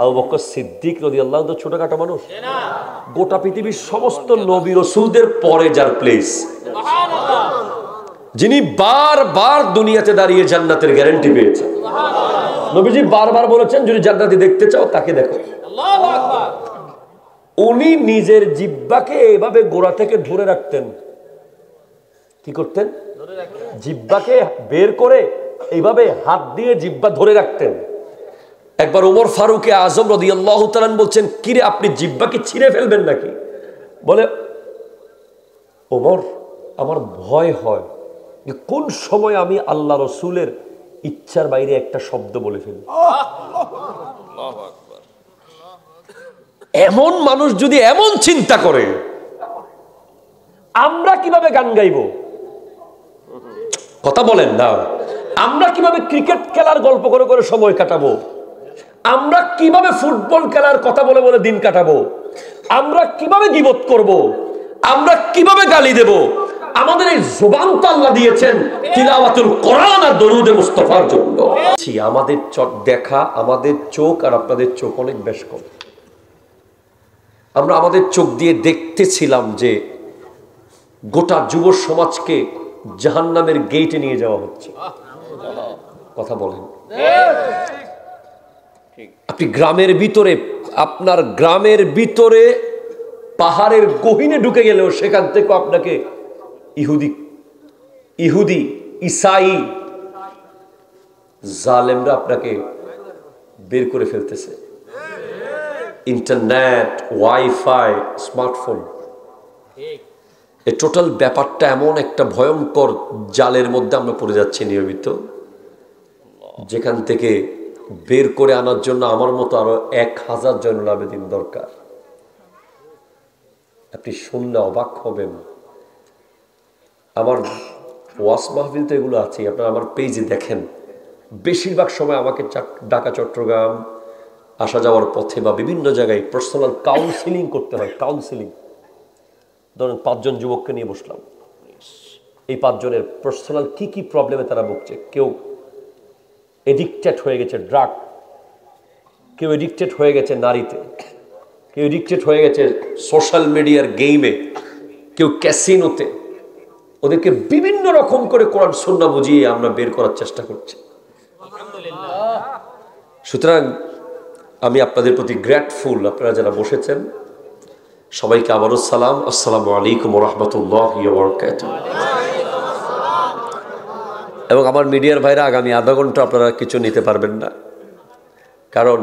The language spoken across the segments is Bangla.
আবু বকর সিদ্দিক রাদিয়াল্লাহু আনহু ছোটখাটো মানুষ? গোটা পৃথিবীর সমস্ত নবী রাসূলদের পরে যার প্লেস, যিনি বারবার দুনিয়াতে দাঁড়িয়ে জান্নাতের গ্যারান্টি পেয়েছেন। নবীজি বারবার বলেছেন, যদি জান্নাতি দেখতে চাও তাকে দেখো। আল্লাহু আকবার। উনি নিজের জিহ্বাকে এভাবে গোড়া থেকে ধরে রাখতেন। কি করতেন? জিহ্বাকে বের করে এইভাবে হাত দিয়ে জিহ্বা ধরে রাখতেন। একবার ওমর ফারুক আজম রাদিয়াল্লাহু তাআলা বলছেন, কিরে আপনি জিহ্বাকে ছিঁড়ে ফেলবেন নাকি? বলে, ওমর, আমার ভয় হয় যে কোন সময় আমি আল্লাহ রসুলের ইচ্ছার বাইরে একটা শব্দ বলে ফেলি। এমন মানুষ যদি এমন চিন্তা করে, আমরা কিভাবে গান গাইব? কথা বলেন না। আমরা কিভাবে ক্রিকেট খেলার গল্প করে করে সময় কাটাবো? আমরা কিভাবে ফুটবল খেলার কথা বলে বলে দিন কাটাবো? আমরা কিভাবে গীবত করব? আমরা কিভাবে গালি দেব? আমাদের এই জবান তো আল্লাহ দিয়েছেন তিলাওয়াতুল কোরআন আর দরুদে মুস্তাফার জন্য। আমাদের দেখা, আমাদের চোখ আর আপনাদের চোখ অনেক বেশ কম। আমরা আমাদের চোখ দিয়ে দেখতেছিলাম যে গোটা যুব সমাজকে জাহান্নামের গেটে নিয়ে যাওয়া হচ্ছে। কথা বলেন। আপনি গ্রামের ভিতরে, আপনার গ্রামের ভিতরে পাহাড়ের গহীনে ঢুকে গেলেও সেখান থেকে আপনাকে ইহুদি ঈসাই জালেমরা আপনাকে বের করে ফেলতেছে। ইন্টারনেট, ওয়াইফাই, স্মার্টফোন, এই টোটাল ব্যাপারটা এমন একটা ভয়ঙ্কর জালের মধ্যে আমরা পড়ে যাচ্ছি নিয়মিত, যেখান থেকে বের করে আনার জন্য আমার মতো আরো 1000 জয়নুল আবেদিন দরকার। আপনি শুনলে অবাক হবেন। আমার ওয়াজ মাহফিল তো এগুলো আছে, আপনারা আমার পেজে দেখেন। বেশিরভাগ সময় আমাকে ঢাকা চট্টগ্রাম আসা যাওয়ার পথে বা বিভিন্ন জায়গায় পার্সোনাল কাউন্সিলিং করতে হয়। কাউন্সিলিং, ধরেন 5 জন যুবককে নিয়ে বসলাম, এই 5 জনের পার্সোনাল কি কি প্রবলেমে তারা ভুগছে। কেউ এডিক্টেড হয়ে গেছে ড্রাগ, কেউ এডিক্টেড হয়ে গেছে নারীতে, কেউ এডিক্টেড হয়ে গেছে সোশ্যাল মিডিয়ার গেমে, কেউ ক্যাসিনোতে। ওদেরকে বিভিন্ন রকম করে কোরআন সুন্নাহ বুঝিয়ে আমরা বের করার চেষ্টা করছি। সুতরাং আমি আপনাদের প্রতি গ্রেটফুল, আপনারা যারা বসেছেন সবাইকে আবারও সালাম। আসসালামু আলাইকুম ওয়া রাহমাতুল্লাহি ওয়া বারাকাতুহু। এবং আমার মিডিয়ার ভাইরা, আগামী আধা ঘন্টা আপনারা কিছু নিতে পারবেন না, কারণ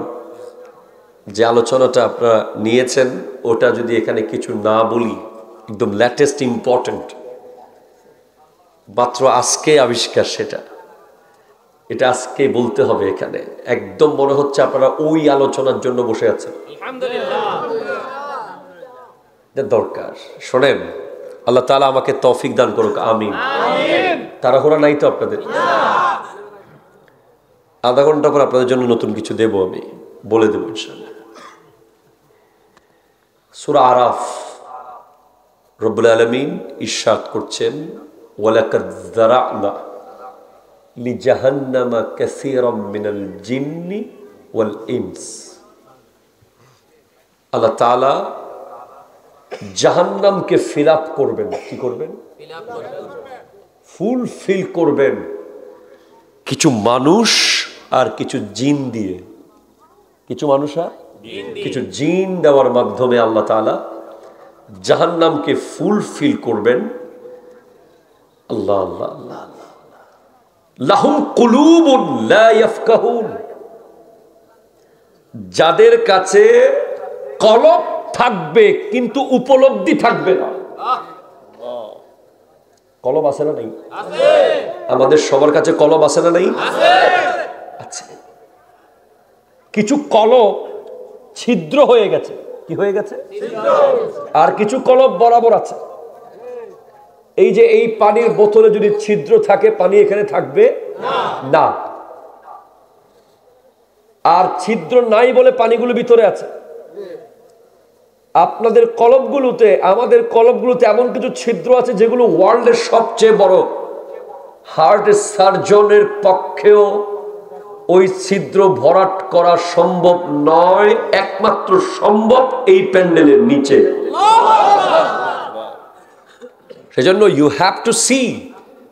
যে আলোচনাটা আপনারা নিয়েছেন ওটা যদি এখানে কিছু না বলি, একদম লেটেস্ট ইম্পর্টেন্ট, মাত্র আজকে আবিষ্কার, এটা আজকে বলতে হবে এখানে। একদম মনে হচ্ছে আপনারা ওই আলোচনার জন্য বসে আছেন। আলহামদুলিল্লাহ, দরকার। শোনেন, আল্লাহ তাআলা আমাকে তৌফিক দান করুক, আমিন। তাড়াহুড়া নাই তো আপনাদের? আধা ঘন্টা পর আপনাদের জন্য নতুন কিছু দেব, আমি বলে দেব ইনশাআল্লাহ। সূরা আরাফ রব্বুল আলামিন ইরশাদ করছেন, ওয়ালাকাদ যারা'না লিজাহান্নামা কাসীরাম মিনাল জিন্নি ওয়াল ইনস। আল্লাহ তাআলা জাহান্নামকে ফিল আপ করবেন। কি করবেন? ফুলফিল করবেন কিছু মানুষ আর কিছু জিন দিয়ে। কিছু মানুষ আর কিছু জিন দেওয়ার মাধ্যমে আল্লাহ তাআলা জাহান্নামকে ফুলফিল করবেন। আল্লাহ আল্লাহ আল্লাহ। লাহুম কুলুবুন লা ইয়াফকাহুন, যাদের কাছে কলব থাকবে কিন্তু উপলব্ধি থাকবে না। কলব আছে না নাই? আমাদের সবার কাছে কলব আছে না নাই? আছে। কিছু কলব ছিদ্র হয়ে গেছে। কি হয়ে গেছে? আর কিছু কলব বরাবর আছে। এই যে এই পানির বোতলে যদি ছিদ্র থাকে, পানি এখানে থাকবে না। আর ছিদ্র নাই বলে পানিগুলো ভিতরে আছে। আপনাদের কলবগুলোতে, আমাদের কলবগুলোতে এমন কিছু ছিদ্র আছে যেগুলো ওয়ার্ল্ডের সবচেয়ে বড় হার্ট সার্জনের পক্ষেও ওই ছিদ্র ভরাট করা সম্ভব নয়, একমাত্র সম্ভব এই প্যান্ডেলের নিচে। সেজন্য you have to see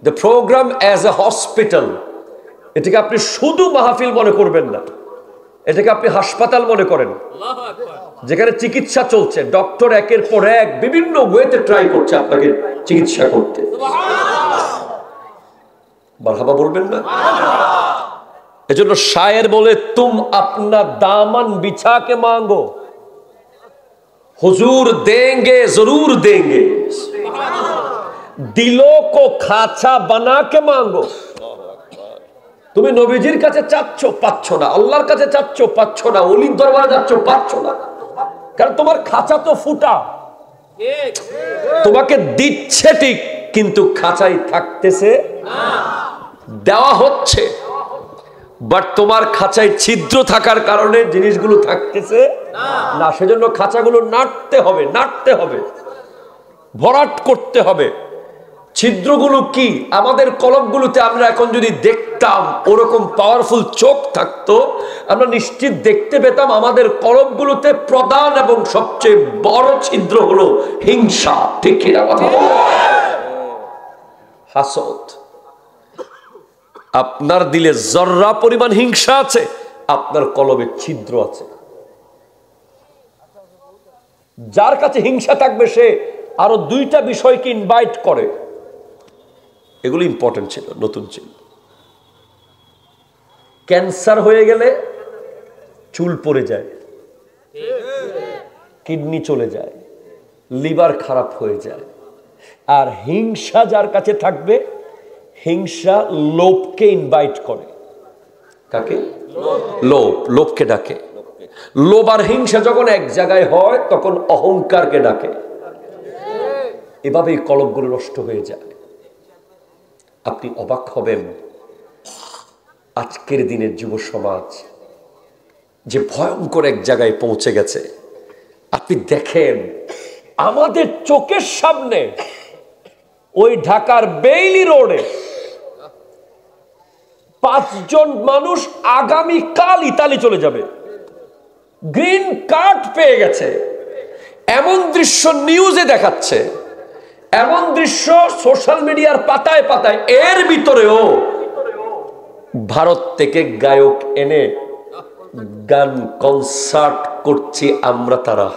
the programme as a hospital. এটাকে আপনি শুধু মাহফিল মনে করবেন না, এটাকে আপনি হাসপাতাল মনে করেন, যেখানে চিকিৎসা চলছে। ডক্টর একের পর এক বিভিন্ন ওয়েতে ট্রাই করছে আপনাকে চিকিৎসা করতে। মারহাবা বলবেন না? এজন্য শায়ের বলে, তুম আপনা দামন বিছা কে মাঙ্গো, হুজুর দেंगे जरूर देंगे, दिलों को खाचा बना के मांगो। তুমি নবীজির কাছে চাচ্ছ, পাচ্ছ না। আল্লাহর কাছে চাচ্ছ, পাচ্ছ না। ওলির দরবারে যাচ্ছ, পাচ্ছ না, কারণ তোমার খাঁচা তো ফুটা। তোমাকে দিচ্ছে ঠিক, কিন্তু খাঁচাই থাকতেছে না। দেওয়া হচ্ছে, বাট তোমার খাঁচায় ছিদ্র থাকার কারণে জিনিসগুলো থাকতেছে না। সেজন্য খাঁচাগুলো নাড়তে হবে, নাড়তে হবে, ভরাট করতে হবে। ছিদ্রগুলো কি? আমাদের কলবগুলোতে আমরা এখন যদি দেখতাম, ওরকম পাওয়ারফুল চোখ থাকতো, আমরা নিশ্চিত দেখতে পেতাম আমাদের কলবগুলোতে প্রধান এবং সবচেয়ে বড় ছিদ্র হলো হিংসা। ঠিক কিনা কথা বলো? হাসদ। আপনার দিলে জর্রা পরিমাণ হিংসা আছে, আপনার কলবে ছিদ্র আছে। যার কাছে হিংসা থাকবে সে আরো দুইটা বিষয়কে ইনভাইট করে। এগুলো ইম্পর্টেন্ট ছিল, নতুন ছিল। ক্যান্সার হয়ে গেলে চুল পড়ে যায়, কিডনি চলে যায়, লিভার খারাপ হয়ে যায়। আর হিংসা যার কাছে থাকবে, হিংসা লোভকে ইনভাইট করে। কাকে? লোভ। লোভকে ডাকে। লোভ আর হিংসা যখন এক জায়গায় হয়, তখন অহংকারকে ডাকে। এভাবেই কলবগুলো নষ্ট হয়ে যায়। আপনি অবাক হবেন, আজকের দিনের যুব সমাজ যে ভয়ঙ্কর এক জায়গায় পৌঁছে গেছে। আপনি দেখেন, আমাদের চোখের সামনে ওই ঢাকার বেইলি রোডে 5 জন মানুষ আগামীকাল ইতালি চলে যাবে, গ্রিন কার্ড পেয়ে গেছে। এমন দৃশ্য নিউজে দেখাচ্ছে, এমন দৃশ্য সোশ্যাল মিডিয়ার পাতায় পাতায়। এর ভিতরেও ভারত থেকে গায়ক এনে গান কনসার্ট করছি আমরা, তারা।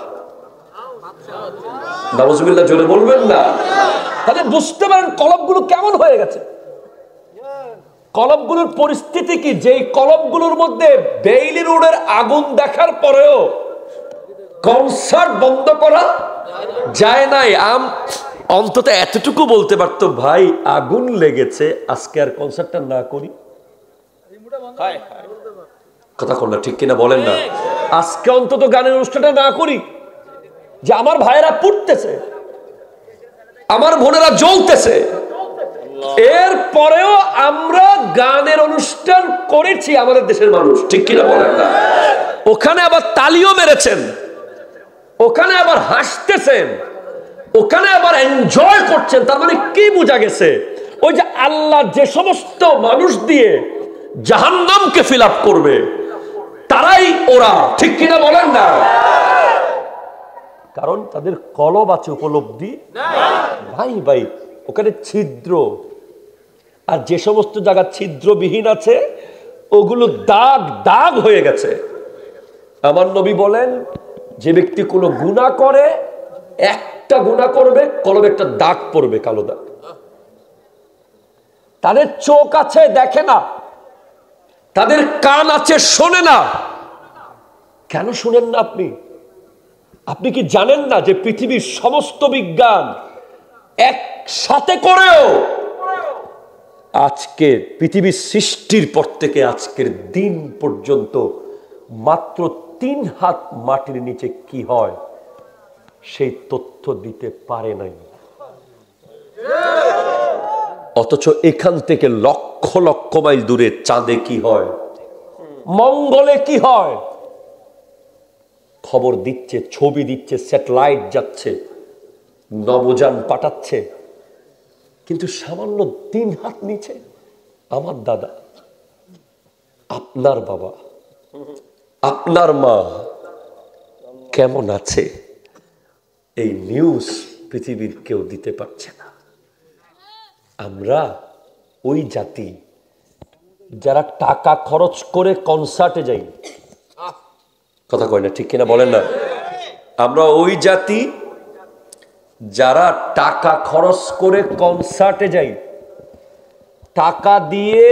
নাউজুবিল্লাহ জোরে বলবেন না? তাহলে বুঝতে পারেন কলবগুলো কেমন হয়ে গেছে। কলবগুলোর পরিস্থিতি কি? যেই কলবগুলোর মধ্যে বেইলি রোডের আগুন দেখার পরেও কনসার্ট বন্ধ করা যায় নাই। অন্তত এতটুকু বলতে পারতো, ভাই আগুন লেগেছে, আজকে আর কনসার্টটা না করি। কথা বল না, ঠিক কিনা বলেন না? আজকে অন্তত গানের অনুষ্ঠানটা না করি, যে আমার ভাইয়েরা পুড়তেছে, আমার বোনেরা জ্বলতেছে। এর পরেও আমরা গানের অনুষ্ঠান করেছি আমাদের দেশের মানুষ, ঠিক কিনা বলেন না? ওখানে আবার তালিও মেরেছেন, ওখানে আবার হাসতেছেন, ওখানে আবার এনজয় করছেন। তার মানে কি বোঝা গেছে? ওই যে আল্লাহ যে সমস্ত মানুষ দিয়ে জাহান্নামকে ফিল আপ করবে, তারাই ওরা, ঠিক কিনা বলেন না? কারণ তাদের কলব আছে, উপলব্ধি ভাই ভাই ওখানে ছিদ্র। আর যে সমস্ত জায়গা ছিদ্রবিহীন আছে, ওগুলো দাগ দাগ হয়ে গেছে। আমার নবী বলেন, যে ব্যক্তি কোনো গুনাহ করে, একটা গুনাহ করবে, কলবে একটা দাগ পড়বে, কালো দাগ। তাদের চোখ আছে, দেখে না। তাদের কান আছে, শোনে না। কেন শুনেন না আপনি? আপনি কি জানেন না যে পৃথিবীর সমস্ত বিজ্ঞান একসাথে করেও আজকে পৃথিবীর সৃষ্টির পর থেকে আজকের দিন পর্যন্ত মাত্র 3 হাত মাটির নিচে কি হয় সেই তথ্য দিতে পারে নাই। অথচ এখান থেকে লক্ষ লক্ষ মাইল দূরে চাঁদে কি হয়, মঙ্গলে কি হয় খবর দিচ্ছে, ছবি দিচ্ছে, স্যাটেলাইট যাচ্ছে, নবযান পাঠাচ্ছে। কিন্তু সামান্য 3 হাত নিচে আমার দাদা, আপনার বাবা, আপনার মা কেমন আছে এই নিউজ পৃথিবীর কেউ দিতে পারছে না। আমরা ওই জাতি যারা টাকা খরচ করে কনসার্টে যাই, কথা কয় না, ঠিক কিনা বলেন না? আমরা ওই জাতি যারা টাকা খরচ করে কনসার্টে যাই, টাকা দিয়ে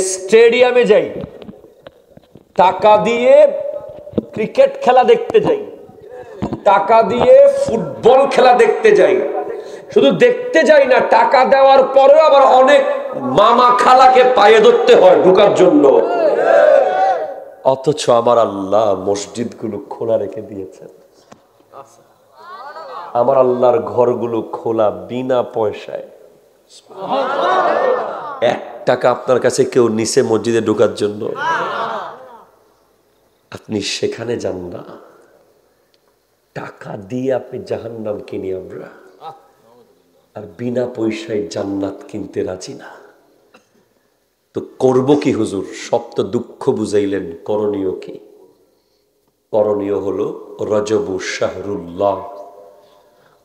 স্টেডিয়ামে যাই, টাকা দিয়ে ক্রিকেট খেলা দেখতে যাই, টাকা দিয়ে ফুটবল খেলা দেখতে যাই। শুধু দেখতে যাই না, টাকা দেওয়ার পরেও আবার অনেক মামা খালাকে পায়ে ধরতে হয় ঢোকার জন্য। অথচ আমার আল্লাহ মসজিদগুলো খোলা রেখে দিয়েছেন। আমার আল্লাহর ঘরগুলো খোলা বিনা পয়সায়। 1 টাকা আপনার কাছে কেউ নিছে মসজিদে ঢোকার জন্য? আপনি সেখানে যান না, টাকা দিয়ে আপনি জাহান্নাম কিনি আমরা, আর বিনা পয়সায় জান্নাত কিনতে রাজি না। তো করব কি হুজুর? সব তো দুঃখ বুঝাইলেন, করণীয় কি? করণীয় হলো রজবু শাহরুল্লাহ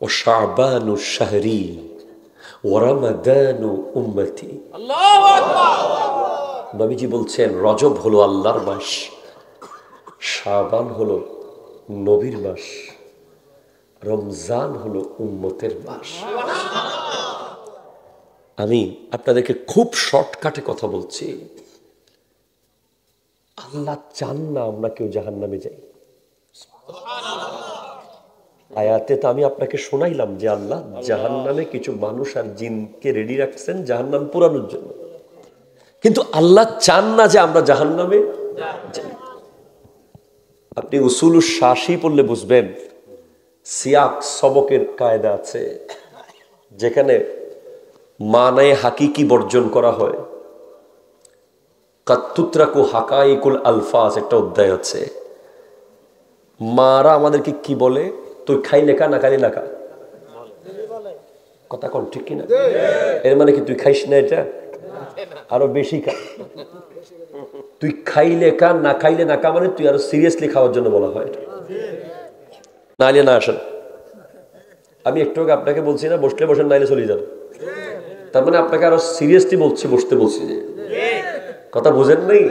ও শাবানু শাহরি ও রমাদানু উম্মতি। আল্লাহু আকবার। নবীজি বলছেন রজব হলো আল্লাহর মাস, শাবান হলো নবীর মাস, রমজান হলো উম্মতের মাস। আমি আপনাদেরকে খুব শর্টকাটে কথা বলছি। আল্লাহ চান না আমরা কেউ জাহান্নামে যাই। আয়াতে তো আমি আপনাকে শোনাইলাম যে আল্লাহ জাহান্নামে কিছু মানুষ আর জিনকে রেডি রাখছেন জাহান্নাম পুরানোর জন্য, কিন্তু আল্লাহ চান না যে আমরা জাহান্নামে যাই। আপনি উসুলুস শাসি পড়লে বুঝবেন, সিয়াক সবকের কায়দা আছে, যেখানে মানায়ে হাকিকি বর্জন করা হয়। কাত্তুত্রাকু হাকাইকুল আলফাজ একটা অধ্যায় আছে। মারা আমাদেরকে কি বলে? তুই খাইলে কা না খাইলে না কা, কথা কোন ঠিক কিনা? এর মানে কি তুই খাইস না, এটা আরো বেশি খা। তুই খাইলে কা না খাইলে না কা মানে তুই আরো সিরিয়াসলি খাওয়ার জন্য বলা হয়। নাইলে না আসেন। আমি একটু আগে আপনাকে বলছি না বসলে বসেন, নাইলে চলে যান। তার মানে আপনাকে আরো সিরিয়াসলি বলছি, বসতে বলছি। যে কথা বুঝেন নাই?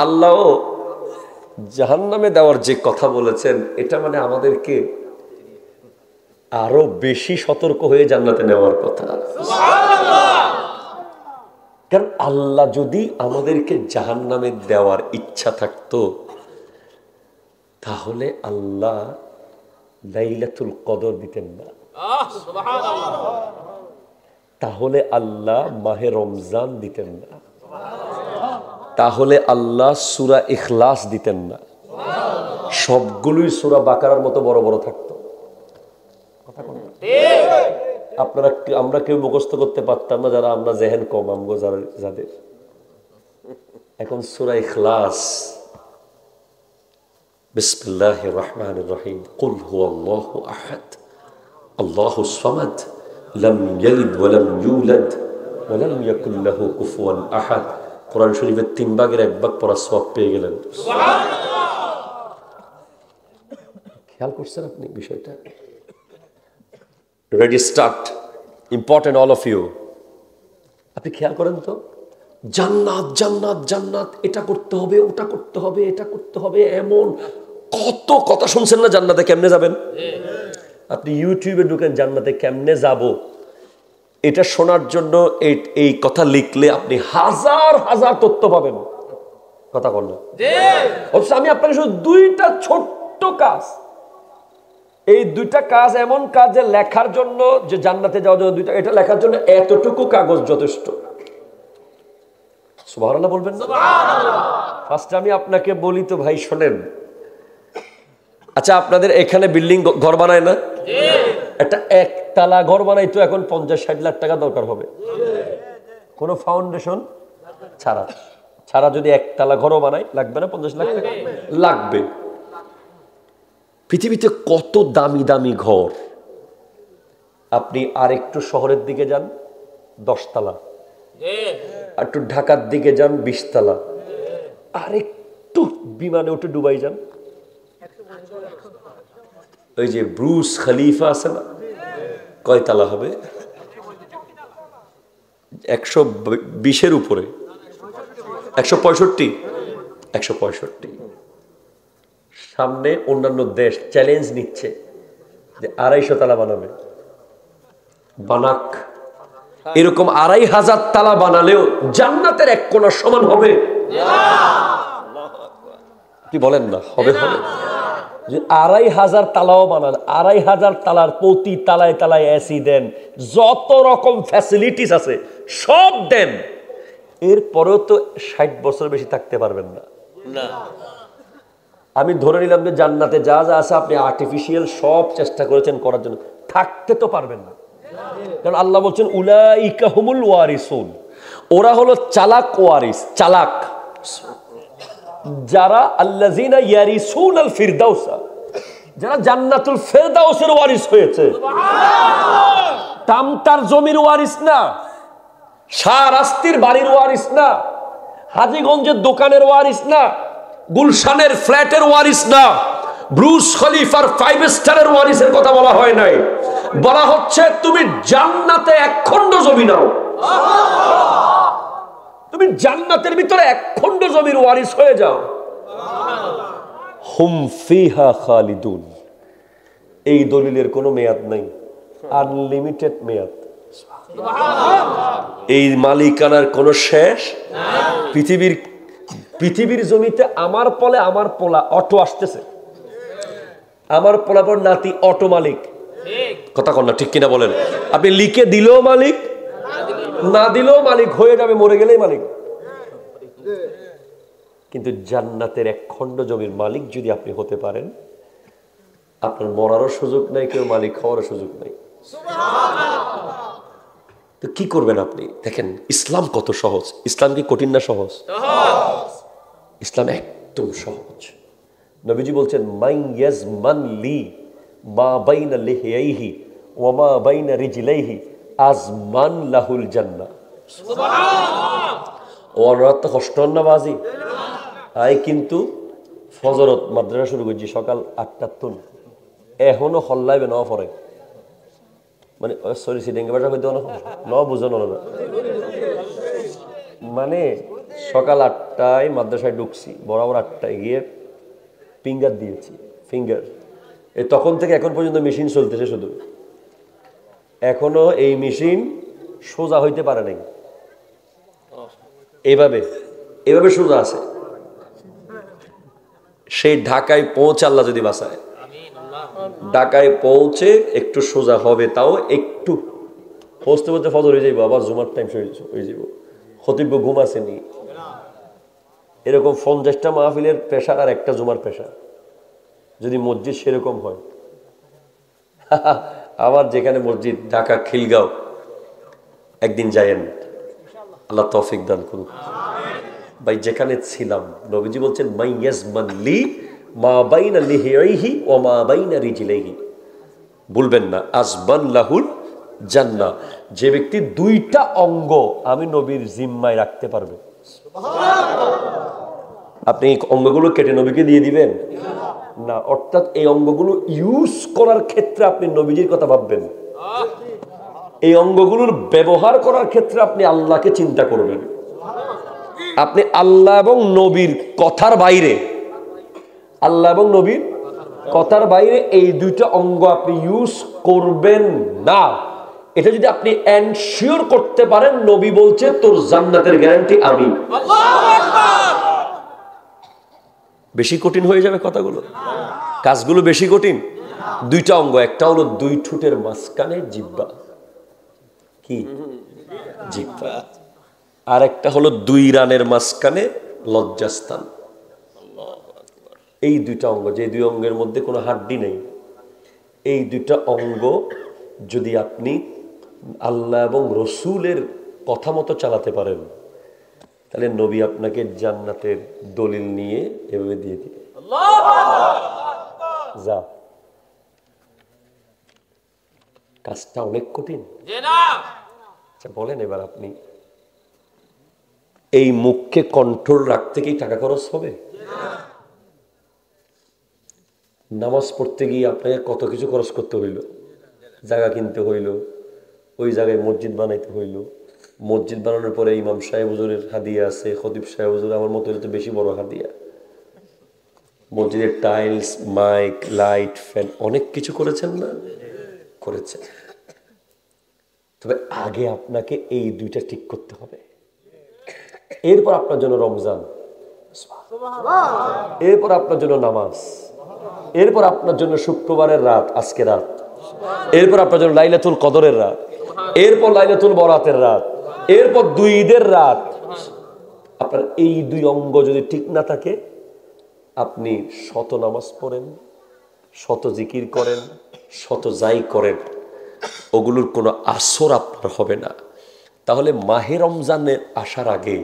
আল্লাহ জাহান্নামে দেওয়ার যে কথা বলেছেন, এটা মানে আমাদেরকে আরো বেশি সতর্ক হয়ে জান্নাতে নেওয়ার কথা। কারণ আল্লাহ যদি আমাদেরকে জাহান্নামে দেওয়ার ইচ্ছা থাকতো, তাহলে আল্লাহ লাইলাতুল কদর দিতেন না, তাহলে আল্লাহ মাহে রমজান দিতেন না, তাহলে আল্লাহ সূরা ইখলাস দিতেন না। সবগুলোই সূরা বাকারার মতো বড় বড় থাকতো। আপনারা আমরা কেউ মুখস্থ করতে পারতাম না, যারা আমরা জেহেন কম, আমগো যাদের। এখন সূরা ইখলাস, বিসমিল্লাহির রহমানির রহিম, কুল হুয়াল্লাহু আহাদ আল্লাহুস সামাদ লাম ইয়ালিদ ওয়া লাম ইউলাদ ওয়া লাম ইয়াকুল লাহু কুফুয়ান আহাদ। কোরআন শরীফের 3 ভাগের 1 ভাগ পড়া সওয়াব পেয়ে গেলেন। সুবহানাল্লাহ। খেয়াল করছেন আপনি বিষয়টা? Ready start, important all of you. আপনি খেয়াল করেন তো, জান্নাত জান্নাত জান্নাত, এটা করতে হবে, ওটা করতে হবে, এটা করতে হবে, এমন কত কথা শুনছেন না? জান্নাতে কেমনে যাবেন? আপনি ইউটিউবে ঢুকেন জান্নাতে কেমনে যাব, এটা শোনার জন্য এই কথা লিখলে আপনি হাজার হাজার তথ্য পাবেন। কথা বল না? অবশ্য আমি আপনাকে শুধু 2টা ছোট্ট কাজ, এই 2টা কাজ এমন কাজ যে লেখার জন্য, যে জান্নাতে যাওয়ার জন্য 2টা, এটা লেখার জন্য এতটুকু কাগজ যথেষ্ট। সুবহানাল্লাহ বলবেন না? সুবহানাল্লাহ। ফার্স্ট আমি আপনাকে বলি তো ভাই, শোনেন। আচ্ছা, আপনাদের এখানে বিল্ডিং ঘর বানায় না? একটা একতলা ঘর বানাইতো এখন 50-60 লাখ টাকা দরকার হবে, কোনো ফাউন্ডেশন ছাড়া যদি একতলা ঘরও বানাই, লাগবে না 50 লাখ টাকা? লাগবে। পৃথিবীতে কত দামি দামি ঘর। আপনি আর একটু শহরের দিকে যান, 10 তলা। একটু ঢাকার দিকে যান 20 তলা, আর একটু বিমানে উঠে দুবাই যান, ওই যে ব্রুস খলিফা আছে না, কয় তালা হবে? 120-এর উপরে, 165। 165। সামনে অন্যান্য দেশ চ্যালেঞ্জ নিচ্ছে যে 250 তালা বানাবে, বানাক। এরকম 2500 তালা বানালেও জান্নাতের এক কোণা সমান হবে? কি বলেন না? হবে? হবে। যে 2500 তালাও বানান, 2500 তালার প্রতি তালায় তালায় এসি দেন, যত রকম ফ্যাসিলিটিস আছে সব দেন, এরপরেও তো 60 বছর বেশি থাকতে পারবেন না। আমি ধরে নিলাম যে জান্নাতে যা যা আছে আপনি আর্টিফিশিয়াল সব চেষ্টা করেছেন করার জন্য, থাকতে তো পারবেন না। কারণ আল্লাহ বলছেন উলাইকা হুমুল ওয়ারিসুন, ওরা হলো চালাক ওয়ারিস, চালাক যারা, আল্লাযিনা ইয়ারিসুনাল ফিরদাউস, যারা জান্নাতুল ফেরদাউসের ওয়ারিস হয়েছে। তামতার জমির ওয়ারিস না, শাহরাস্তির বাড়ির ওয়ারিস না, হাজীগঞ্জের দোকানের ওয়ারিস না, গুলশানের ফ্ল্যাটের ওয়ারিস না, ব্রুস খলিফার 5 স্টারের ওয়ারিসের কথা বলা হয় নাই। বলা হচ্ছে তুমি জান্নাতে 1 খণ্ড জমি নাও, তুমি জান্নাতের ভিতরে 1 খণ্ড জমির ওয়ারিস হয়ে যাও। হুম ফিহা খালিদুন, এই দলিলের কোনো মেয়াদ নাই, আনলিমিটেড মেয়াদ। এই মালিকানার কোনো শেষ। পৃথিবীর জমিতে আমার পোলা অটো আসতেছে, আমার পোলাপর নাতি অটো মালিক, কথা কন না, ঠিক কিনা বলেন? আপনি লিখে দিলেও মালিক, না দিলেও মালিক হয়ে যাবে, মরে গেলেই মালিক। কিন্তু জান্নাতের 1 খণ্ড জমির মালিক যদি আপনি হতে পারেন, আপনার মরারও সুযোগ নাই, কেউ মালিক হওয়ারও সুযোগ নাই। তো কি করবেন আপনি? দেখেন ইসলাম কত সহজ। ইসলাম কি কঠিন না সহজ? ইসলাম একদম সহজ। নবীজি বলছেন মান ইয়াজমান লি মা বাইনা লিহিয়াইহি ওয়া মা বাইনা রিজলাইহি আজমান লাহুল জান্নাহ। সুবহানাল্লাহ। ওয়ারাত কষ্টন না বাজি আই, কিন্তু ফজরত মাদ্রাসা শুরু করছি সকাল 8টার তুন, এখনো হল্লাইবে না পরে, মানে সরি সিডেঙ্গে ভাষা কইতে ন বুঝানো না, মানে সকাল 8টায় মাদ্রাসায় ঢুকছি, বরাবর 8টায় গিয়ে ফিঙ্গার দিয়েছি, ফিঙ্গার। তখন থেকে এখন পর্যন্ত মেশিন চলতেছে, শুধু এখনো এই মেশিন সোজা হইতে পারে নাই, এভাবে এভাবে সোজা আছে। সেই ঢাকায় পৌঁছে, আল্লাহ যদি বাঁচায়, ঢাকায় পৌঁছে একটু সোজা হবে, তাও একটু পৌঁছতে পৌঁছতে ফজর হয়ে যাইব, আবার জুমার টাইম হয়ে যাব, খতিব ঘুম আসেনি। এরকম 50টা মাহফিলের পেশা আর একটা জুমার পেশা, যদি মসজিদ সেরকম হয়। আবার যেখানে মসজিদ, ঢাকা খিলগাঁও, একদিন যায়েন, আল্লাহ তৌফিক দান করুন। ভাই যেখানে ছিলাম, নবীজি বলছেন মান ইয়াজমান লি মা বাইনা লিহিয়াইহি ওয়া মা বাইনা রিজলাইহি, বলবেন না, আজমান লাহুল জান্নাহ। যে ব্যক্তি 2টা অঙ্গ আমি নবীর জিম্মায় রাখতে পারবে, আপনি এই অঙ্গগুলো কেটে নবীকে দিয়ে দিবেন না, অর্থাৎ এই অঙ্গগুলো ইউজ করার ক্ষেত্রে আপনি নবীজির কথা ভাববেন, এই অঙ্গগুলোর ব্যবহার করার ক্ষেত্রে আপনি আল্লাহকে চিন্তা করবেন। আপনি আল্লাহ এবং নবীর কথার বাইরে, আল্লাহ এবং নবীর কথার বাইরে এই 2টা অঙ্গ আপনি ইউজ করবেন না। এটা যদি আপনি এনশিওর করতে পারেন, নবী বলছে তোর জান্নাতের গ্যারান্টি আমি। বেশি কঠিন হয়ে যাবে কথাগুলো, কাজগুলো বেশি কঠিন। 2টা অঙ্গ, একটা হলো 2 ঠোঁটের মাঝখানে জিহ্বা, কি জিহ্বা, আর একটা হলো 2 রানের মাঝখানে লজ্জাস্থান। এই 2টা অঙ্গ, যে 2 অঙ্গের মধ্যে কোনো হাড্ডি নেই, এই 2টা অঙ্গ যদি আপনি আল্লাহ এবং রসুলের কথা মতো চালাতে পারেন, তাহলে নবী আপনাকে জান্নাতের দলিল নিয়ে এভাবে দিয়ে দিবে, যা। কাজটা অনেক কঠিন। আচ্ছা বলেন এবার আপনি এই মুখকে কন্ট্রোল রাখতে কি টাকা খরচ হবে? নামাজ পড়তে গিয়ে আপনাকে কত কিছু খরচ করতে হইল, জায়গা কিনতে হইল, ওই জায়গায় মসজিদ বানাইতে হইল, মসজিদ বানানোর পরে ইমাম সাহেব হুজুরের হাদিয়া আছে, খতিব সাহেব হুজুর আমার মতো হলে তো বেশি বড় হাদিয়া, মসজিদের টাইলস, মাইক, লাইট, ফ্যান, অনেক কিছু করেছেন না? করেছেন। তবে আগে আপনাকে এই দুইটা ঠিক করতে হবে। এরপর আপনার জন্য রমজান, এরপর আপনার জন্য নামাজ, এরপর আপনার জন্য শুক্রবারের রাত, আজকে রাত, এরপর আপনার জন্য লাইলাতুল কদরের রাত, এরপর লাইলাতুল বরাতের রাত, এরপর 2 ঈদের রাত। আপনার এই 2 অঙ্গ যদি ঠিক না থাকে, আপনি শত নামাজ পড়েন, শত জিকির করেন, শত যাই করেন, ওগুলোর কোনো আসর আপনার হবে না। তাহলে মাহে রমজানের আসার আগে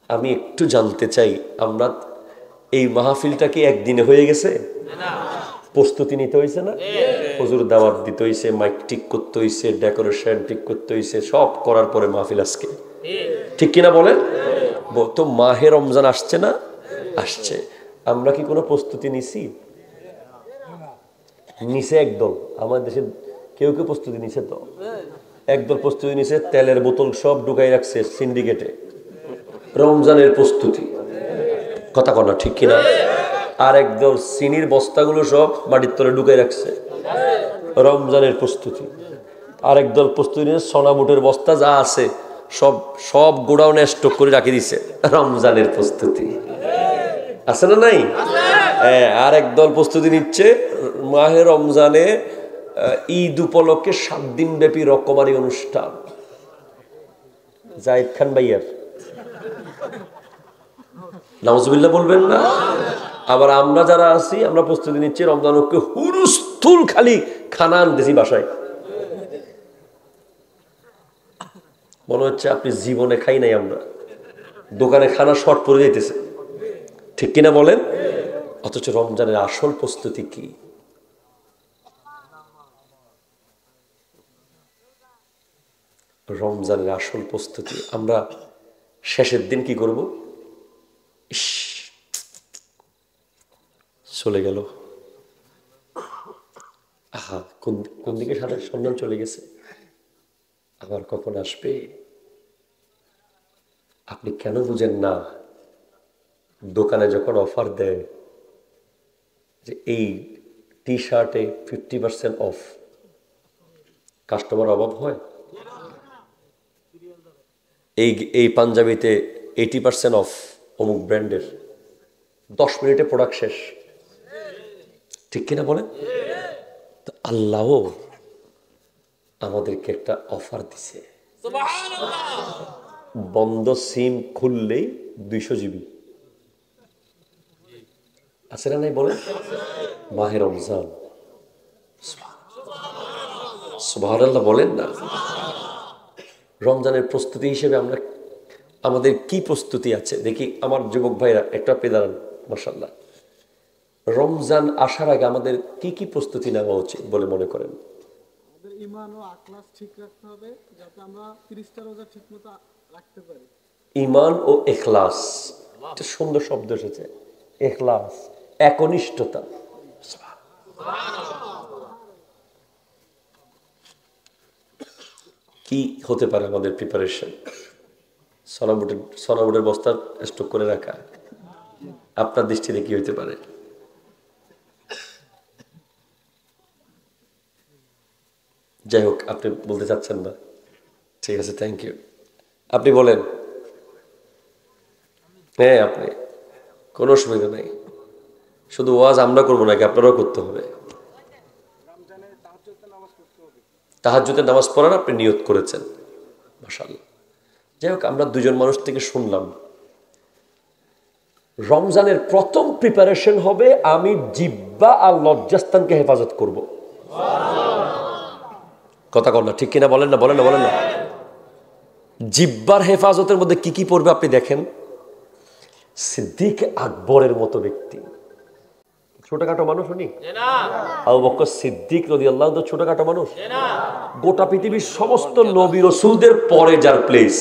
আমি একটু জানতে চাই, আমরা এই মাহফিলটা কি একদিনে হয়ে গেছে? প্রস্তুতি নিতে হয়েছে না? হুজুর দাওয়াত দিতে হয়েছে, মাইক ঠিক করতে হয়েছে, ডেকোরেশন ঠিক করতে হয়েছে, সব করার পরে মাহফিল আজকে, ঠিক কিনা বলেন? তো মাহে রমজান আসছে না? আসছে। আমরা কি কোনো প্রস্তুতি নিছি? নিছে একদল, আমার দেশে কেউ কেউ প্রস্তুতি নিছে। তো একদল প্রস্তুতি নিছে, তেলের বোতল সব ঢুকাই রাখছে সিন্ডিকেটে, রমজানের প্রস্তুতি। কথা কনা ঠিক কিনা? আর একদল চিনির বস্তাগুলো সব মাটির তলে ঢুকাই রাখছে, রমজানের প্রস্তুতি। আর একদল প্রস্তুতি নিয়ে সোনা বুটের বস্তা যা আছে সব সব গোডাউনে স্টক করে রাখি দিছে, রমজানের প্রস্তুতি। আছে না নাই? আর একদল প্রস্তুতি নিচ্ছে মাহে রমজানে ঈদ উপলক্ষে 7 দিন ব্যাপী রকমারি অনুষ্ঠান, জায়েদ খান ভাইয়ার, নাউজুবিল্লাহ বলবেন না? আবার আমরা যারা আছি, আমরা প্রস্তুতি নিচ্ছি রমজানকে হুরুস্থুল খালি খানা আনতেছি বাসায়, মনে হচ্ছে আপনি জীবনে খাই নাই, আমরা দোকানে খানা শর্ট পড়ে যাইতেছে, ঠিক কিনা বলেন? অথচ রমজানের আসল প্রস্তুতি কি? রমজানের আসল প্রস্তুতি আমরা শেষের দিন কি করব? চলে গেল, আহা কোন দিকে সারা সন্ধান চলে গেছে, আবার কখন আসবে? আপনি কেন বুঝেন না? দোকানে যখন অফার দেয় যে এই টি শার্টে 50% অফ, কাস্টমার অভাব হয়? এই পাঞ্জাবিতে 80% অফ অমুক ব্র্যান্ডের, 10 মিনিটে প্রোডাক্ট শেষ, ঠিক কিনা বলেন? তো আল্লাহ আমাদেরকে একটা অফার দিছে, বন্ধ সিম খুললেই 200 জিবি। আছে না নাই বলেন? মাহে রমজান, সুবহানাল্লাহ বলেন না? রমজানের প্রস্তুতি হিসেবে আমরা আমাদের কি প্রস্তুতি আছে দেখি। আমার যুবক ভাইরা একটা পেদারান, মাশাআল্লাহ, রমজান আসার আগে আমাদের কি কি প্রস্তুতি নেওয়া উচিত বলে মনে করেন? আমাদের ঈমান ও আখলাস ঠিক রাখতে হবে, যাতে আমরা 30টা রোজা ঠিকমতো রাখতে পারি। ঈমান ও ইখলাস, একটা সুন্দর শব্দ এসেছে, ইখলাস, একনিষ্ঠতা। কি হতে পারে আমাদের প্রিপারেশন? সোনাবুটের বস্তা স্টক করে রাখা, আপনার দৃষ্টিতে কি হতে পারে? যাই হোক, আপনি বলতে চাচ্ছেন না, ঠিক আছে, থ্যাংক ইউ। আপনি বলেন। হ্যাঁ, আপনি, কোনো অসুবিধা নেই, শুধু ওয়াজ আমরা করবো নাকি আপনারাও করতে হবে? তাহাজ্জুদের নামাজ পড়ার আপনি নিয়ত করেছেন, মাশাআল্লাহ। যাই হোক, আমরা দুজন মানুষ থেকে শুনলাম রমজানের প্রথম প্রিপারেশন হবে আমি জিহ্বা আর লজ্জাস্থানকে হেফাজত করব। কথা কর না, ঠিক কিনা বলেন না? বলেন না, বলেন না। জিহ্বার হেফাজতের মধ্যে কি কি পড়বে আপনি দেখেন। সিদ্দিক আকবরের মতো ব্যক্তি, ছোটখাটো মানুষ উনি? আবু বকর সিদ্দিক রাদিয়াল্লাহু আনহু ছোটখাটো মানুষ? গোটা পৃথিবীর সমস্ত নবী রাসূলদের পরে যার প্লেস,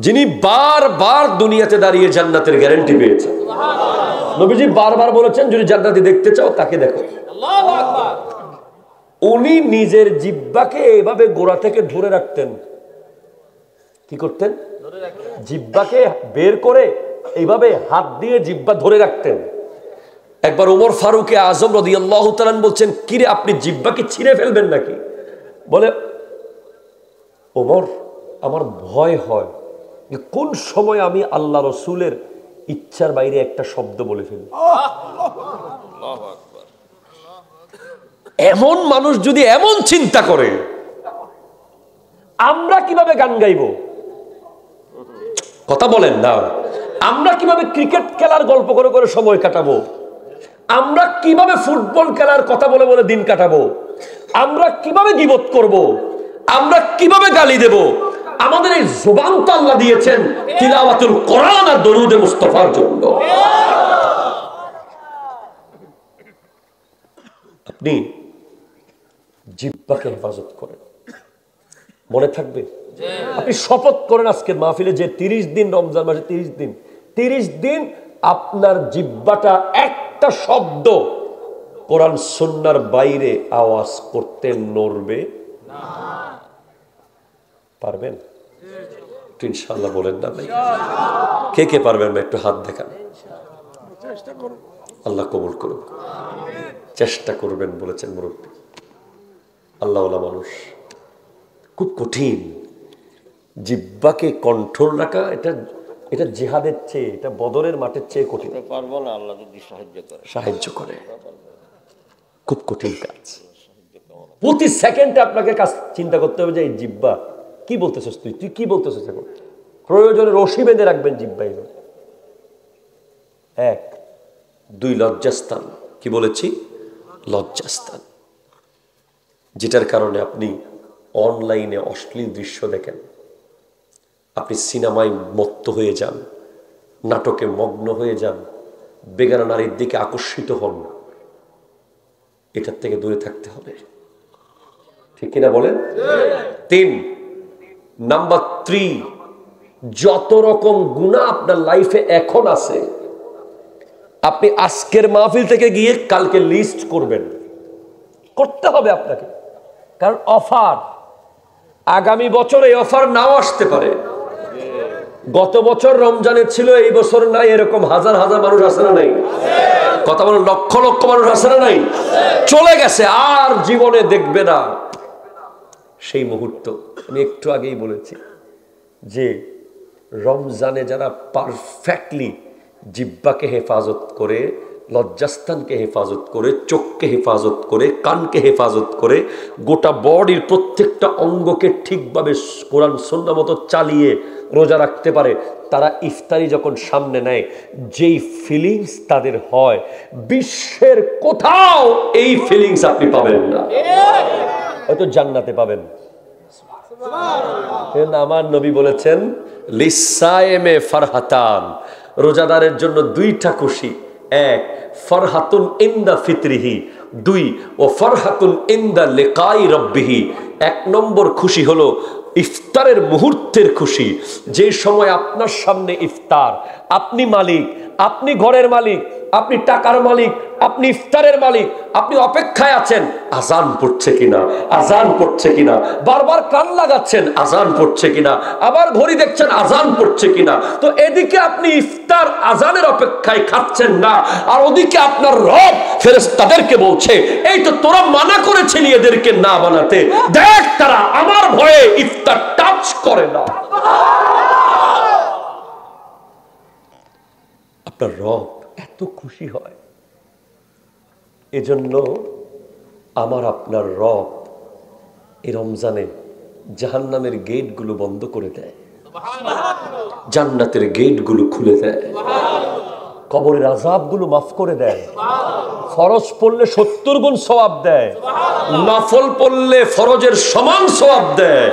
যিনি বারবার দুনিয়াতে দাঁড়িয়ে জান্নাতের গ্যারান্টি পেয়েছেন। নবীজি বারবার বলেছেন, যদি জান্নাতি দেখতে চাও তাকে দেখো। উনি নিজের জিহ্বাকে এভাবে গোড়া থেকে ধরে রাখতেন। কি করতেন? জিহ্বাকে বের করে এইভাবে হাত দিয়ে জিহ্বা ধরে রাখতেন। একবার ওমর ফারুক আজম রাদিয়াল্লাহু তাআলা বলছেন, কিরে আপনি জিহ্বাকে ছিঁড়ে ফেলবেন নাকি? বলে, ওমর, আমার ভয় হয় যে কোন সময় আমি আল্লাহ রসুলের ইচ্ছার বাইরে একটা শব্দ বলে ফেলি। এমন মানুষ যদি এমন চিন্তা করে, আমরা কিভাবে গান গাইব? কথা বলেন না। আমরা কিভাবে ক্রিকেট খেলার গল্প করে করে সময় কাটাবো? আমরা কিভাবে ফুটবল খেলার কথা বলে বলে দিন কাটাবো? আমরা কিভাবে গীবত করব? আমরা কিভাবে গালি দেব? আমাদের এই জবান তো আল্লাহ দিয়েছেন তিলাওয়াতুল কোরআন আর দরুদে মুস্তাফার জন্য। আপনি জিহ্বাকে হেফাজত করেন, মনে থাকবে। আপনি শপথ করেন আজকের মাহফিলে যে 30 দিন, রমজান মাসে 30 দিন আপনার জিহ্বাটা একটা শব্দ কোরআন সুন্নাহর বাইরে আওয়াজ করতে নড়বে না। পারবেন? ইনশাআল্লাহ বলেন না ভাই? কে কে পারবেন? একটু হাত দেখান। আল্লাহ কবুল করুন। চেষ্টা করবেন বলেছেন মুরব্বী। আল্লাহওয়ালা মানুষ। খুব কঠিন জিহ্বাকে কন্ট্রোল রাখা। এটা জিহাদের চেয়ে, এটা বদরের মাঠের চেয়ে কঠিন। পারবো না, আল্লাহ যদি সাহায্য করে। খুব কঠিন কাজ। প্রতি সেকেন্ডে আপনাকে কাজ চিন্তা করতে হবে যে এই জিহ্বা কি বলতেছিস, তুই কি বলতেছিস এখন। প্রয়োজনে রশি বেঁধে রাখবেন জিহ্বায়। 1, 2 লজ্জাস্থান। কি বলেছি? লজ্জাস্থান, যেটার কারণে আপনি অনলাইনে অশ্লীল দৃশ্য দেখেন, আপনি সিনেমায় মত্ত হয়ে যান, নাটকে মগ্ন হয়ে যান, বেগানা নারীর দিকে আকর্ষিত হন। এটার থেকে দূরে থাকতে হবে, ঠিক কিনা বলেন? 3 নাম্বার 3, যত রকম গুনাহ আপনার লাইফে এখন আছে, আপনি আজকের মাহফিল থেকে গিয়ে কালকে লিস্ট করবেন। করতে হবে আপনাকে, কারণ অফার আগামী বছর এই অফার নাও আসতে পারে। গত বছর রমজানে ছিল, এই বছর নাই, এরকম হাজার হাজার মানুষ আছে না নাই? কথা বলেন, লক্ষ লক্ষ মানুষ আছে না নাই? চলে গেছে, আর জীবনে দেখবে না সেই মুহূর্ত। আমি একটু আগেই বলেছি যে রমজানে যারা পারফেক্টলি জিহ্বাকে হেফাজত করে, লজ্জাস্থানকে হেফাজত করে, চোখকে হেফাজত করে, কানকে হেফাজত করে, গোটা বডির প্রত্যেকটা অঙ্গকে ঠিকভাবে কোরআন সুন্নাহ মতো চালিয়ে রোজা রাখতে পারে, তারা ইফতারি যখন সামনে নেয়, যেই ফিলিংস তাদের হয়, বিশ্বের কোথাও এই ফিলিংস আপনি পাবেন না। হয়তো জান্নাতে পাবেন। আমার নবী বলেছেন, লিসায়েমে ফারহাতান, রোজাদারের জন্য 2টা খুশি। 1, ফারহাতুন ইনদা ফিতরিহি। 2, ও ফারহাতুন ইনদা লিকাই রাব্বিহি। 1 নম্বর খুশি হলো ইফতারের মুহূর্তের খুশি। যে সময় আপনার সামনে ইফতার, আপনি মালিক, আপনি ঘরের মালিক, আপনি টাকার মালিক, আপনি ইফতারের মালিক, আপনি অপেক্ষায় আছেন আজান পড়ছে কিনা, আজান পড়ছে কিনা, বারবার কান লাগাচ্ছেন আজান পড়ছে কিনা, আবার ঘড়ি দেখছেন আজান পড়ছে কিনা। তো এদিকে আপনি ইফতার আজানের অপেক্ষায় খাচ্ছেন না, আর ওদিকে আপনার রব ফেরেশতাদেরকে বলছে, এই তো তোরা মানা করেছিলি এদেরকে না বানাতে, দেখ তারা আমার ভয়ে ইফতার টাচ করে না। আপনার রব এত খুশি হয়। এজন্য আমার আপনার রব এই রমজানে জাহান্নামের গেটগুলো বন্ধ করে দেয়, জান্নাতের গেটগুলো খুলে দেয়, কবরের আযাবগুলো মাফ করে দেয়, ফরজ পড়লে 70 গুণ সওয়াব দেয়, নফল পড়লে ফরজের সমান সওয়াব দেয়,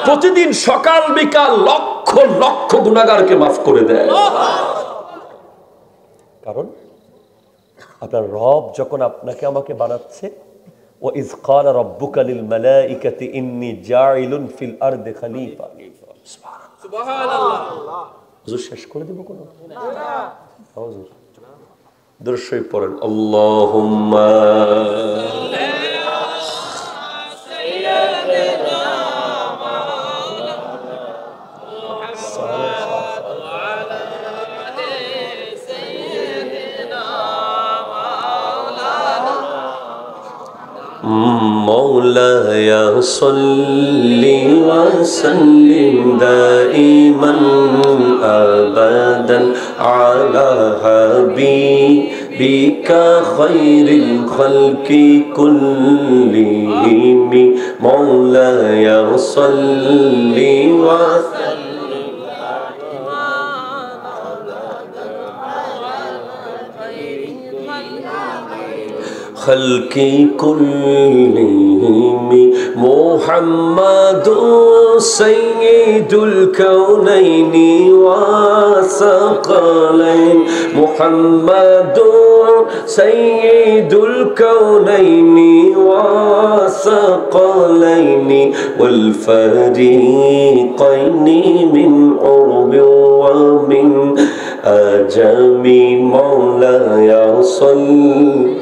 প্রতিদিন সকাল বিকাল লক্ষ লক্ষ গুনাহগারকে মাফ করে দেয়। কারণ আপনার রব যখন আপনাকে আমাকে বানাচ্ছে, ও ইয ক্বালা রাব্বুকা লিল মালাইকাতি ইন্নী জাইলুন ফিল আরদি খলিফা, সুবহানাল্লাহ, হুজুর শেষ করে দেব কোনো হুজুর দরুদ শরীফ পড়েন আল্লাহুম্মা مولاي صل وسلم دائما أبدا على حبيبك خير الخلق كلهم مولاي صل وسلم خلق كلهم محمد سيد الكونين والثقلين محمد سيد الكونين والثقلين والفريقين من عرب ومن أجم مولاي صل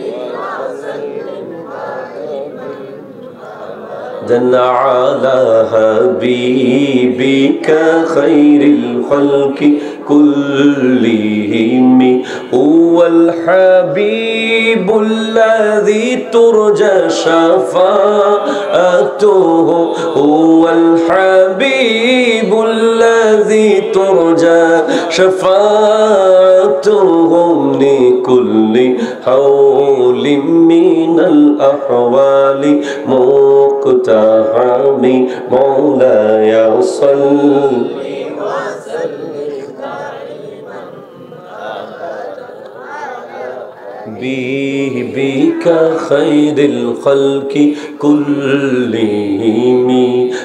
على حبيبك خير الخلق كلهم هو الحبيب الذي ترجى شفاعته هو الحبيب الذي ترجى شفاعته لكل حول من الأحوال مقتحم مولاي صل بك خير الخلق كلهم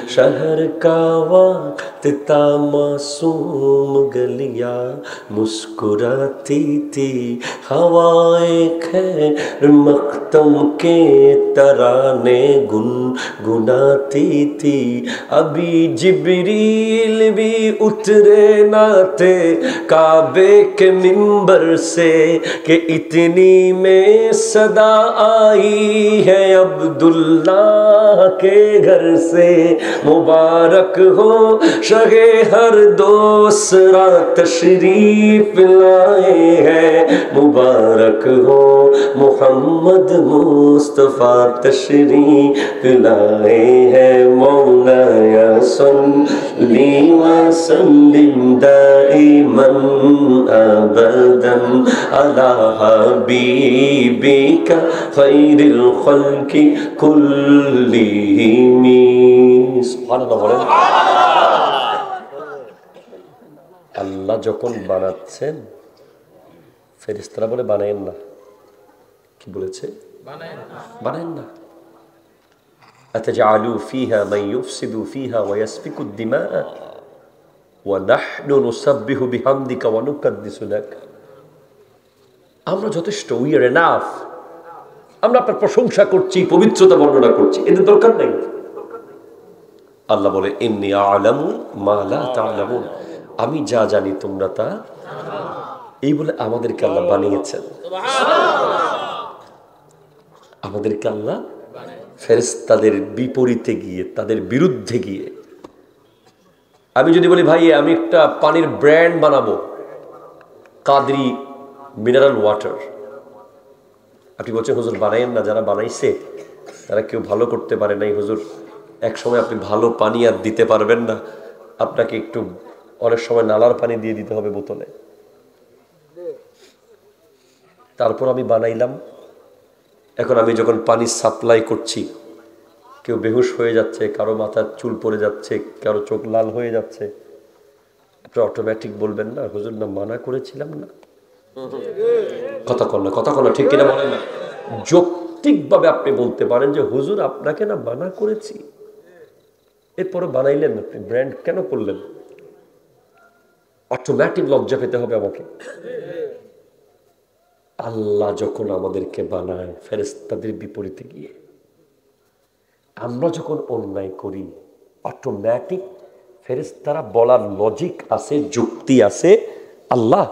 شهر کا وقت تا معصوم گلیاں مسکراتی تھی ہوائیں خیر مختم کے ترانے گنگناتی تھی ابھی جبریل بھی اترے نہ تھے کعبے کے منبر سے کہ اتنی میں صدا آئی ہے عبداللہ کے گھر سے مبارک ہو شہ ہر دوسرا تشریف لائے ہیں مبارک ہو محمد مصطفیٰ تشریف لائے ہیں مولاي صل وسلم دائما أبدا على حبيبك خير الخلق كلهم سبحان الله বলেন আল্লাহ যখন বানাচ্ছেন ফেরেশতারা বলে বানায়েন না কি বলেছে বানায়েন না أتجعلوا فيها من يفسد فيها ويسفك الدماء ونحن نسبح بحمدك ونقدس لك আমরা যথেষ্ট we are enough আমরা আপনার প্রশংসা করছি পবিত্রতা বর্ণনা করছি এদের দরকার নেই আল্লাহ বলে ইন্নী আ'লামু মা লা তা'লামুন আমি যা জানি তোমরা তা এই বলে আমাদেরকে আল্লাহ বানিয়েছেন আমাদেরকে আল্লাহ ফেরেশতাদের বিপরীতে গিয়ে তাদের বিরুদ্ধে গিয়ে আমি যদি বলি ভাই আমি একটা পানির ব্র্যান্ড বানাবো কাদরি মিনারেল ওয়াটার আপনি বলছেন হুজুর বানাইয়েন না যারা বানাইছে তারা কেউ ভালো করতে পারে নাই হুজুর এক সময় আপনি ভালো পানি আর দিতে পারবেন না আপনাকে একটু অনেক সময় নালার পানি দিয়ে দিতে হবে বোতলে তারপর আমি বানাইলাম এখন আমি যখন পানি সাপ্লাই করছি কেউ বেহুশ হয়ে যাচ্ছে কারো মাথার চুল পড়ে যাচ্ছে কারো চোখ লাল হয়ে যাচ্ছে আপনি অটোমেটিক বলবেন না হুজুর না মানা করেছিলাম না কথা কন না ঠিক কিনা বলেন না যৌক্তিকভাবে আপনি বলতে পারেন যে হুজুর আপনাকে না মানা করেছি এরপরে বানাইলেন আপনি ব্র্যান্ড কেন করলেন অটোমেটিক লজ্জা পেতে হবে আমাকে আল্লাহ যখন আমাদেরকে বানায় ফেরেশতাদের বিপরীতে গিয়ে আমরা যখন অন্যায় করি অটোমেটিক ফেরেশতারা বলার লজিক আছে, যুক্তি আছে। আল্লাহ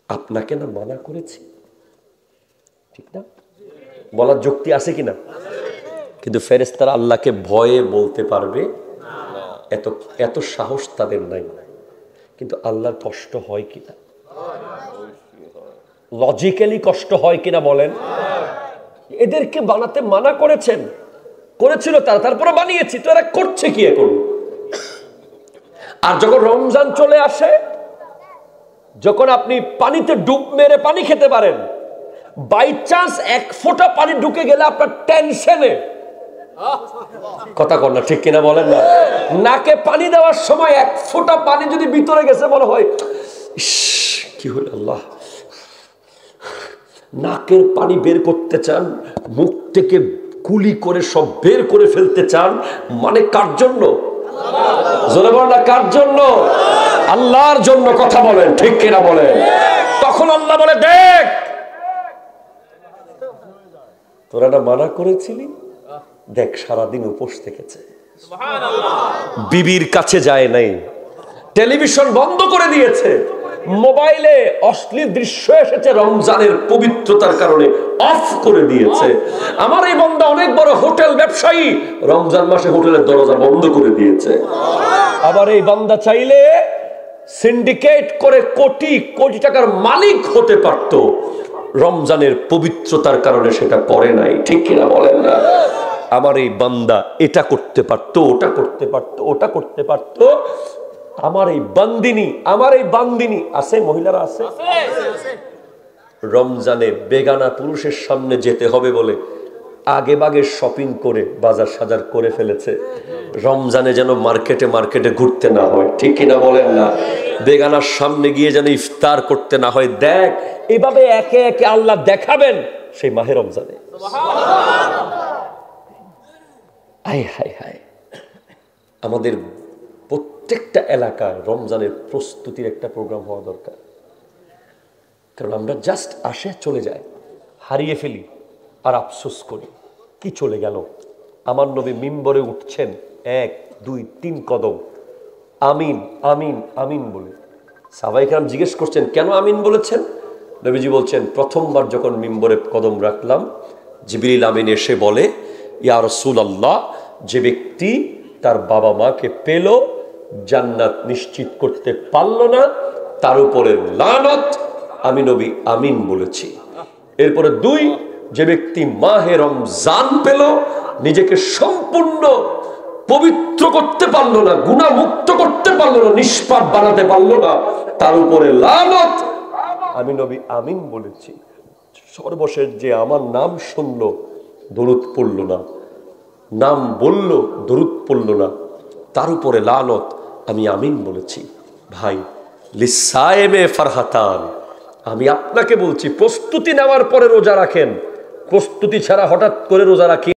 আপনাকে না মানা করেছি, ঠিক না? বলার যুক্তি আছে কিনা? কিন্তু ফেরেশতারা আল্লাহকে ভয়ে বলতে পারবে এত এত সাহস তাদের নাই। কিন্তু আল্লাহর কষ্ট হয় কিনা, লজিক্যালি কষ্ট হয় কিনা বলেন? এদেরকে বানাতে মানা করেছেন, করেছিল তারা, তারপরে বানিয়েছি, তো এরা করছে কি এখন? আর যখন রমজান চলে আসে, যখন আপনি পানিতে ডুব মেরে পানি খেতে পারেন, বাই চান্স এক ফোঁটা পানি ঢুকে গেলে আপনার টেনশনে, কথা কর না, ঠিক কিনা বলেন না? নাকে পানি দেওয়ার সময় এক ফোঁটা পানি যদি ভিতরে গেছে, মনে হয় ইস কি হল আল্লাহ। নাকের পানি বের করতে চান, মুখ থেকে কুলি করে সব বের করে ফেলতে চান, মানে কার জন্য? জোরে বলেন না, কার জন্য? আল্লাহর জন্য। কথা বলেন, ঠিক কিনা বলেন? তখন আল্লাহ বলে, দেখ তোরা না মানা করেছিলি, দেখ সারাদিন উপোস থেকেছে, বিবির কাছে যায় নাই, টেলিভিশন বন্ধ করে দিয়েছে, মোবাইলে অশ্লীল দৃশ্য এসেছে, রমজানের পবিত্রতার কারণে অফ করে দিয়েছে। আমার এই বান্দা অনেক বড় হোটেল ব্যবসায়ী, রমজান মাসে হোটেলের দরজা বন্ধ করে দিয়েছে। আবার এই বান্দা চাইলে সিন্ডিকেট করে কোটি কোটি টাকার মালিক হতে পারত, রমজানের পবিত্রতার কারণে সেটা করে নাই, ঠিক কিনা বলেন না? আমার এই বান্দা এটা করতে পারতো, ওটা করতে পারতো, ওটা করতে পারতো। আমার এই বান্দিনী আছে, মহিলারা আছে, রমজানে বেগানা পুরুষের সামনে যেতে হবে বলে আগে বাগে শপিং করে বাজার সাজার করে ফেলেছে, রমজানে যেন মার্কেটে মার্কেটে ঘুরতে না হয়, ঠিক কিনা বলেন না? বেগানার সামনে গিয়ে যেন ইফতার করতে না হয়। দেখ এইভাবে একে একে আল্লাহ দেখাবেন সেই মাহে রমজানে। হায় হায় হায়, আমাদের প্রত্যেকটা এলাকায় রমজানের প্রস্তুতির একটা প্রোগ্রাম হওয়া দরকার। কারণ আমরা জাস্ট আসে চলে যাই, হারিয়ে ফেলি আর আফসোস করি কি চলে গেল। আমার নবী মিম্বরে উঠছেন 1 2 3 কদম, আমিন আমিন আমিন বলে। সাহাবায়ে কেরাম জিজ্ঞেস করছেন কেন আমিন বলেছেন? নবীজি বলছেন, প্রথমবার যখন মিম্বরে কদম রাখলাম, জিবরিল আমিন এসে বলে, ইয়া রাসূলুল্লাহ, যে ব্যক্তি তার বাবা মাকে পেল, জান্নাত নিশ্চিত করতে পারল না, তার উপরে লানত, আমি নবী আমিন বলেছি। এরপরে 2, যে ব্যক্তি মাহে রমজান পেল, নিজেকে সম্পূর্ণ পবিত্র করতে পারলো না, গুনাহ মুক্ত করতে পারলো না, নিষ্পাপ বানাতে পারলো না, তার উপরে লানত, আমি নবী আমিন বলেছি। সর্বশেষ যে আমার নাম শুনলো, দরুদ পড়লো না, নাম বলল, দরুদ পড়লো না, তার উপরে লানত, আমি আমিন বলেছি। ভাই, লিসায়েমে ফারহাতান, আমি আপনাকে বলছি, প্রস্তুতি নেওয়ার পরে রোজা রাখেন, প্রস্তুতি ছাড়া হঠাৎ করে রোজা রাখি